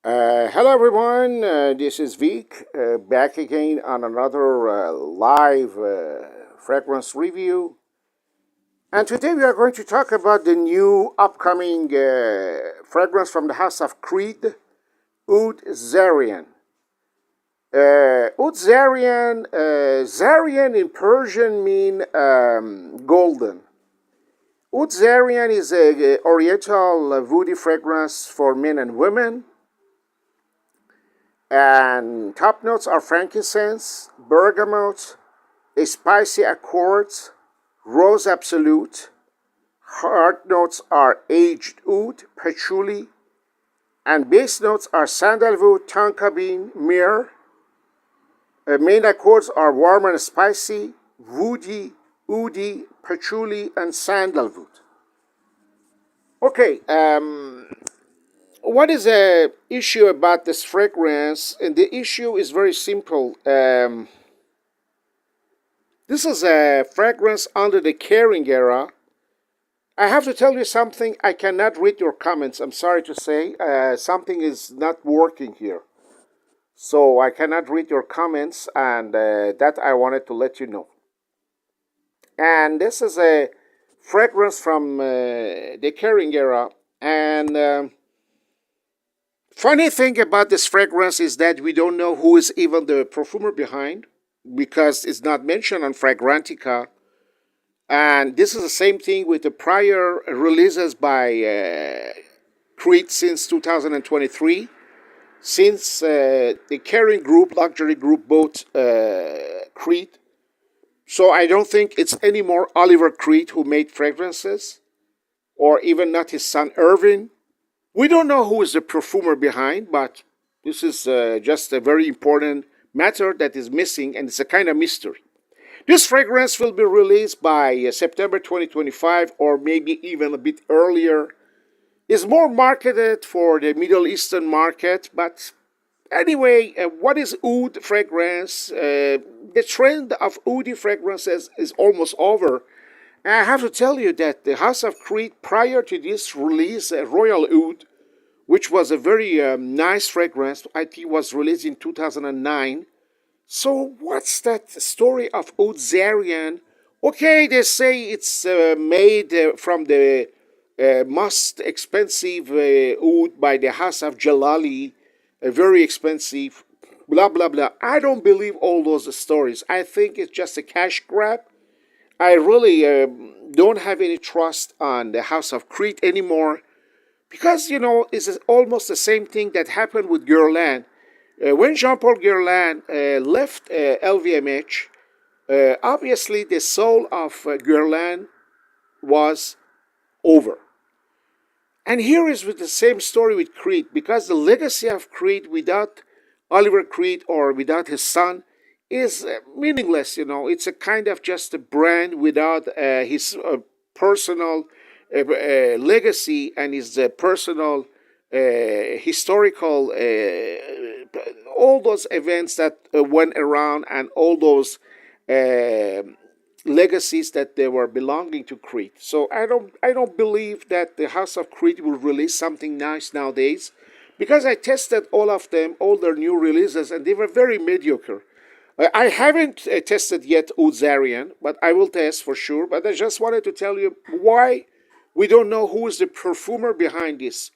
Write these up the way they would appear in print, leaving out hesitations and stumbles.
Hello everyone, this is Vic, back again on another live fragrance review. And today we are going to talk about the new upcoming fragrance from the house of Creed, Oud Zarian. Oud Zarian, Zarian in Persian mean golden. Oud Zarian is a oriental woody fragrance for men and women. And top notes are frankincense, bergamot, a spicy accord, rose absolute. Heart notes are aged oud, patchouli, and base notes are sandalwood, tonka bean, myrrh. Main accords are warm and spicy, woody, oudi, patchouli, and sandalwood. Okay, what is the issue about this fragrance? And the issue is very simple. This is a fragrance under the caring era. I have to tell you something. I cannot read your comments. I'm sorry to say. Something is not working here. So I cannot read your comments, and that I wanted to let you know. And this is a fragrance from the caring era. And funny thing about this fragrance is that we don't know who is even the perfumer behind because it's not mentioned on Fragrantica. And this is the same thing with the prior releases by Creed since 2023. Since the Kering Group, luxury group, bought Creed. So I don't think it's anymore Oliver Creed who made fragrances, or even not his son Irving. We don't know who is the perfumer behind, but this is just a very important matter that is missing, and it's a kind of mystery. This fragrance will be released by September 2025, or maybe even a bit earlier. It's more marketed for the Middle Eastern market, but anyway, what is oud fragrance? The trend of oudy fragrances is almost over. And I have to tell you that the House of Creed, prior to this release, Royal Oud, which was a very nice fragrance, I think was released in 2009. So what's that story of Oud Zarian? Okay, they say it's made from the most expensive oud by the House of Jalali, very expensive, blah blah blah. I don't believe all those stories. I think it's just a cash grab. I really don't have any trust on the House of Creed anymore because, it's almost the same thing that happened with Guerlain. When Jean Paul Guerlain left LVMH, obviously the soul of Guerlain was over. And here is with the same story with Creed, because the legacy of Creed without Oliver Creed or without his son is meaningless. It's a kind of just a brand without his personal legacy and his personal historical all those events that went around and all those uh, legacies that they were belonging to Creed. So I don't believe that the House of Creed will release something nice nowadays, because I tested all of them, all their new releases, and they were very mediocre. I haven't tested yet Oud Zarian, but I will test for sure. But I just wanted to tell you why we don't know who is the perfumer behind this.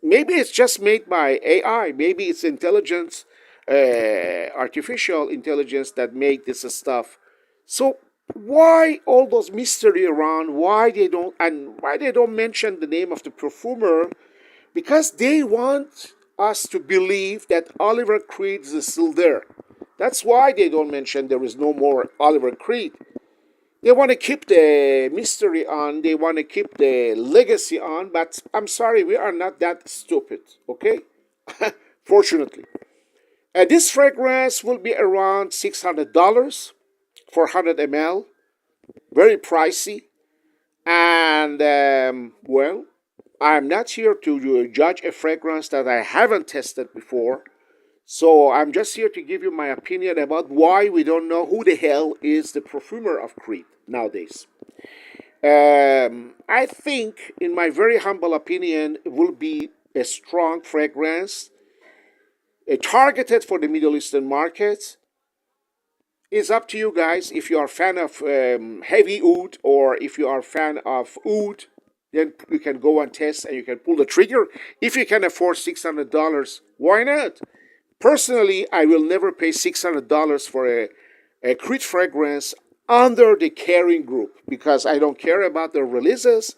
Maybe it's just made by AI. Maybe it's intelligence, artificial intelligence that made this stuff. So why all those mystery around? Why they don't mention the name of the perfumer? Because they want us to believe that Oliver Creed is still there. That's why they don't mention there is no more Oliver Creed. They want to keep the mystery on, they want to keep the legacy on, but I'm sorry, we are not that stupid, okay? Fortunately. This fragrance will be around $600 for 100 ml. Very pricey. And, well, I'm not here to judge a fragrance that I haven't tested before. So I'm just here to give you my opinion about why we don't know who the hell is the perfumer of Creed nowadays. I think, in my very humble opinion, it will be a strong fragrance targeted for the Middle Eastern markets. It's up to you guys. If you are a fan of heavy oud, or if you are a fan of oud, then you can go and test and you can pull the trigger. If you can afford $600, why not? Personally, I will never pay $600 for a Creed fragrance under the Caring group because I don't care about their releases.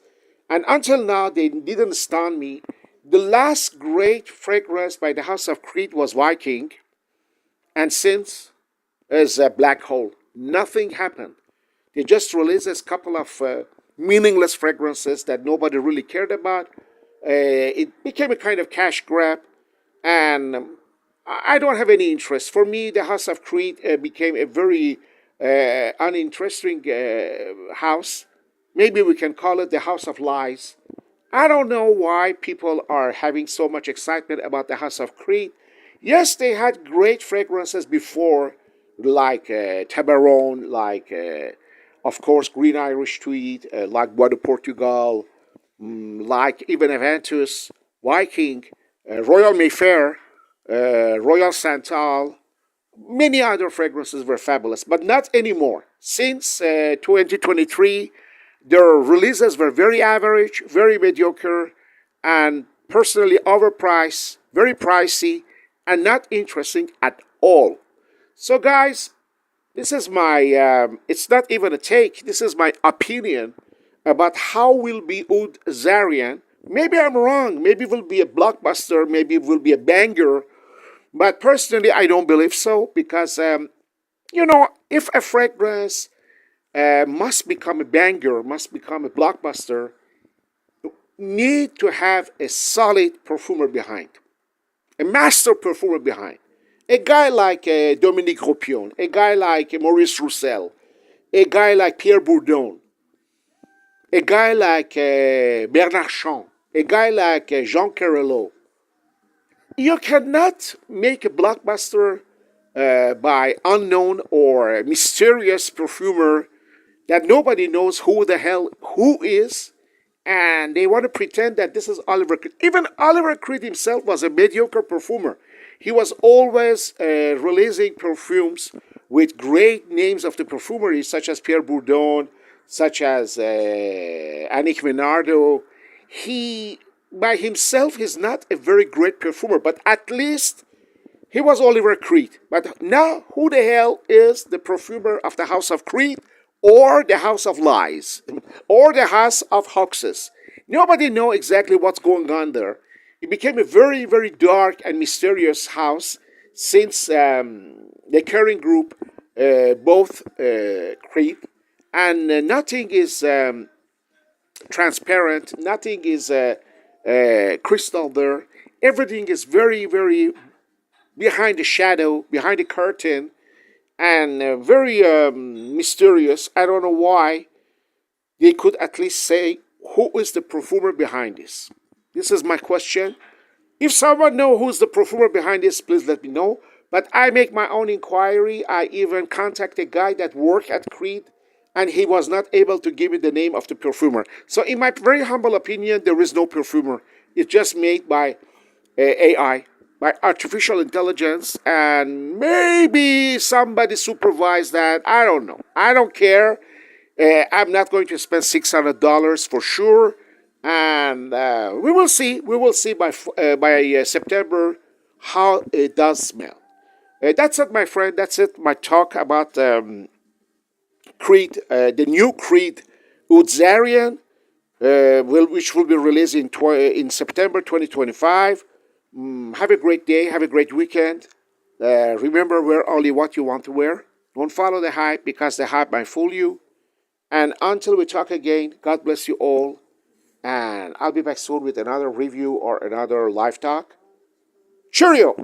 And until now, they didn't stun me. The last great fragrance by the House of Creed was Viking. And since is a black hole. Nothing happened. They just released a couple of meaningless fragrances that nobody really cared about. It became a kind of cash grab, and I don't have any interest. For me, the House of Creed became a very uninteresting house. Maybe we can call it the House of Lies. I don't know why people are having so much excitement about the House of Creed. Yes, they had great fragrances before, like Tabaron, like, of course, Green Irish Tweed, like Bois de Portugal, like even Aventus, Viking, Royal Mayfair, Royal Santal. Many other fragrances were fabulous, but not anymore. Since 2023, their releases were very average, very mediocre, and personally overpriced, very pricey, and not interesting at all. So, guys, this is my, it's not even a take, this is my opinion about how will be Oud Zarian. Maybe I'm wrong, maybe it will be a blockbuster, maybe it will be a banger, but personally, I don't believe so because, if a fragrance must become a banger, must become a blockbuster, need to have a solid perfumer behind, a master perfumer behind. A guy like Dominique Ropion, a guy like Maurice Roussel, a guy like Pierre Bourdon, a guy like Bernard Champ, a guy like Jean Carello. You cannot make a blockbuster by unknown or mysterious perfumer that nobody knows who the hell who is, and they want to pretend that this is Oliver Creed. Even Oliver Creed himself was a mediocre perfumer. He was always releasing perfumes with great names of the perfumery, such as Pierre Bourdon, such as Annick Menardo. He, by himself, is not a very great perfumer, but at least he was Oliver Creed. But now, who the hell is the perfumer of the House of Creed, or the House of Lies, or the House of Hoaxes? Nobody knows exactly what's going on there. It became a very, very dark and mysterious house since the Caring group both creep, and nothing is transparent, nothing is crystal there. Everything is very, very behind the shadow, behind the curtain, and very mysterious. I don't know why. They could at least say who is the perfumer behind this. This is my question. If someone knows who's the perfumer behind this, please let me know. But I make my own inquiry. I even contact a guy that worked at Creed, and he was not able to give me the name of the perfumer. So in my very humble opinion, there is no perfumer. It's just made by AI, by artificial intelligence, and maybe somebody supervised that. I don't know. I don't care. I'm not going to spend $600 for sure. And we will see. We will see by September how it does smell. That's it, my friend. That's it. My talk about Creed, the new Creed Oud Zarian, which will be released in September 2025. Have a great day. Have a great weekend. Remember, wear only what you want to wear. Don't follow the hype because the hype might fool you. And until we talk again, God bless you all. And I'll be back soon with another review or another live talk. Cheerio!